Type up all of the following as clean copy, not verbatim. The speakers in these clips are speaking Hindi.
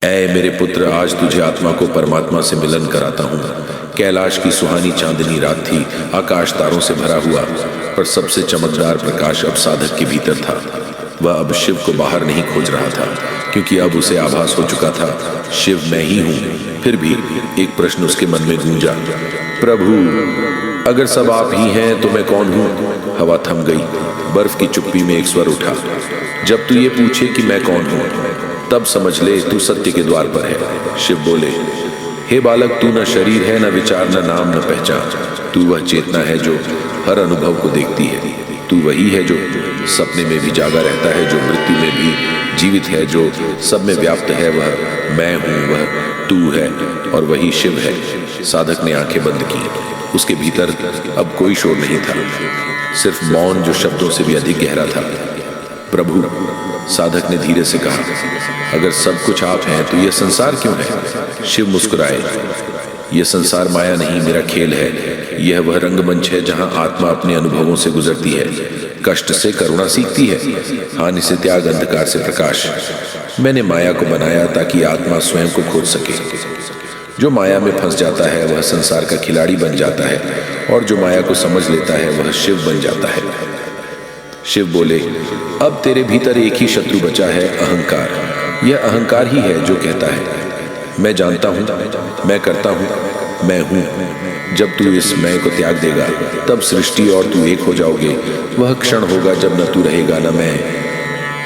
ऐ मेरे पुत्र, आज तुझे आत्मा को परमात्मा से मिलन कराता हूँ। कैलाश की सुहानी चांदनी रात थी, आकाश तारों से भरा हुआ, पर सबसे चमकदार प्रकाश अब साधक के भीतर था। वह अब शिव को बाहर नहीं खोज रहा था, क्योंकि अब उसे आभास हो चुका था, शिव मैं ही हूँ। फिर भी एक प्रश्न उसके मन में गूंजा, प्रभु अगर सब आप ही हैं तो मैं कौन हूँ? हवा थम गई, बर्फ की चुप्पी में एक स्वर उठा, जब तू ये पूछे कि मैं कौन हूँ, तब समझ ले तू सत्य के द्वार पर है। शिव बोले, हे बालक, तू न शरीर है, न विचार, न नाम, न पहचान। तू वह चेतना है जो हर अनुभव को देखती है। तू वही है जो सपने में भी जागा रहता है, जो मृत्यु में भी जीवित है, जो सब में व्याप्त है। वह मैं हूँ, वह तू है, और वही शिव है। साधक ने आंखें बंद की। उसके भीतर अब कोई शोर नहीं था, सिर्फ मौन जो शब्दों से भी अधिक गहरा था। प्रभु, साधक ने धीरे से कहा, अगर सब कुछ आप हैं तो यह संसार क्यों है? शिव मुस्कुराए, यह संसार माया नहीं, मेरा खेल है। यह वह रंगमंच है जहां आत्मा अपने अनुभवों से गुजरती है, कष्ट से करुणा सीखती है, हानि से त्याग, अंधकार से प्रकाश। मैंने माया को बनाया ताकि आत्मा स्वयं को खोज सके। जो माया में फंस जाता है वह संसार का खिलाड़ी बन जाता है, और जो माया को समझ लेता है वह शिव बन जाता है। शिव बोले, अब तेरे भीतर एक ही शत्रु बचा है, अहंकार। यह अहंकार ही है जो कहता है, मैं जानता हूँ, मैं करता हूँ, मैं हूँ। जब तू इस मैं को त्याग देगा, तब सृष्टि और तू एक हो जाओगे। वह क्षण होगा जब न तू रहेगा न मैं,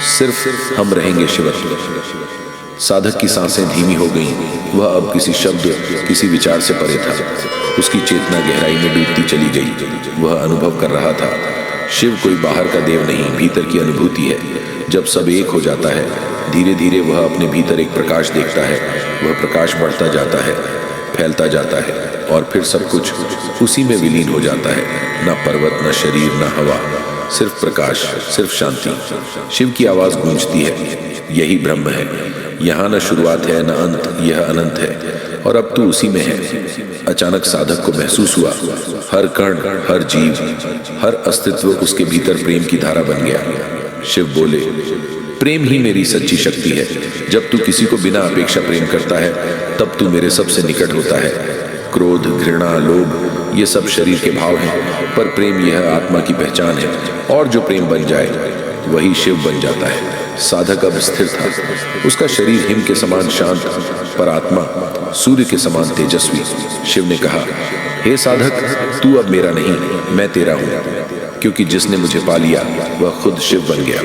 सिर्फ हम रहेंगे शिवत्व। साधक की सांसें धीमी हो गईं। वह अब किसी शब्द, किसी विचार से परे था। उसकी चेतना गहराई में डूबती चली गई। वह अनुभव कर रहा था, शिव कोई बाहर का देव नहीं, भीतर की अनुभूति है। जब सब एक हो जाता है, धीरे धीरे वह अपने भीतर एक प्रकाश देखता है। वह प्रकाश बढ़ता जाता है, फैलता जाता है, और फिर सब कुछ उसी में विलीन हो जाता है। न पर्वत, न शरीर, न हवा, सिर्फ प्रकाश, सिर्फ शांति। शिव की आवाज गूंजती है, यही ब्रह्म है। यहाँ न शुरुआत है न अंत, यह अनंत है, और अब तू उसी में है। अचानक साधक को महसूस हुआ, हर कण, हर जीव, हर अस्तित्व उसके भीतर प्रेम की धारा बन गया। शिव बोले, प्रेम ही मेरी सच्ची शक्ति है। जब तू किसी को बिना अपेक्षा प्रेम करता है, तब तू मेरे सबसे निकट होता है। क्रोध, घृणा, लोभ, ये सब शरीर के भाव हैं, पर प्रेम यह आत्मा की पहचान है, और जो प्रेम बन जाए वही शिव बन जाता है। साधक अब स्थिर था। उसका शरीर हिम के समान शांत, पर आत्मा सूर्य के समान तेजस्वी। शिव ने कहा, हे साधक, तू अब मेरा नहीं, मैं तेरा हूँ, क्योंकि जिसने मुझे पा लिया वह खुद शिव बन गया।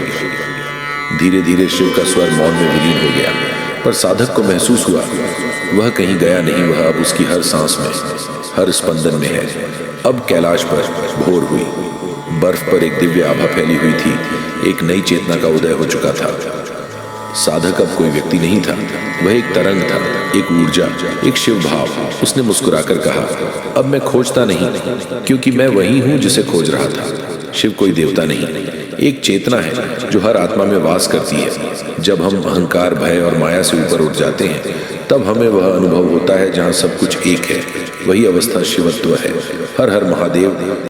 धीरे धीरे शिव का स्वर मौन में विलीन हो गया, पर साधक को महसूस हुआ, वह कहीं गया नहीं। वह अब उसकी हर सांस में, हर स्पंदन में है। अब कैलाश पर भोर हुई। बर्फ पर एक दिव्य आभा फैली हुई थी। एक नई चेतना का उदय हो चुका था। साधक अब कोई व्यक्ति नहीं था, वह एक तरंग था, एक ऊर्जा, एक शिव भाव। उसने मुस्कुराकर कहा, अब मैं खोजता नहीं, क्योंकि मैं वही हूँ जिसे खोज रहा था। शिव कोई देवता नहीं, एक चेतना है जो हर आत्मा में वास करती है। जब हम अहंकार, भय और माया से ऊपर उठ जाते हैं, तब हमें वह अनुभव होता है जहाँ सब कुछ एक है। वही अवस्था शिवत्व है। हर हर महादेव।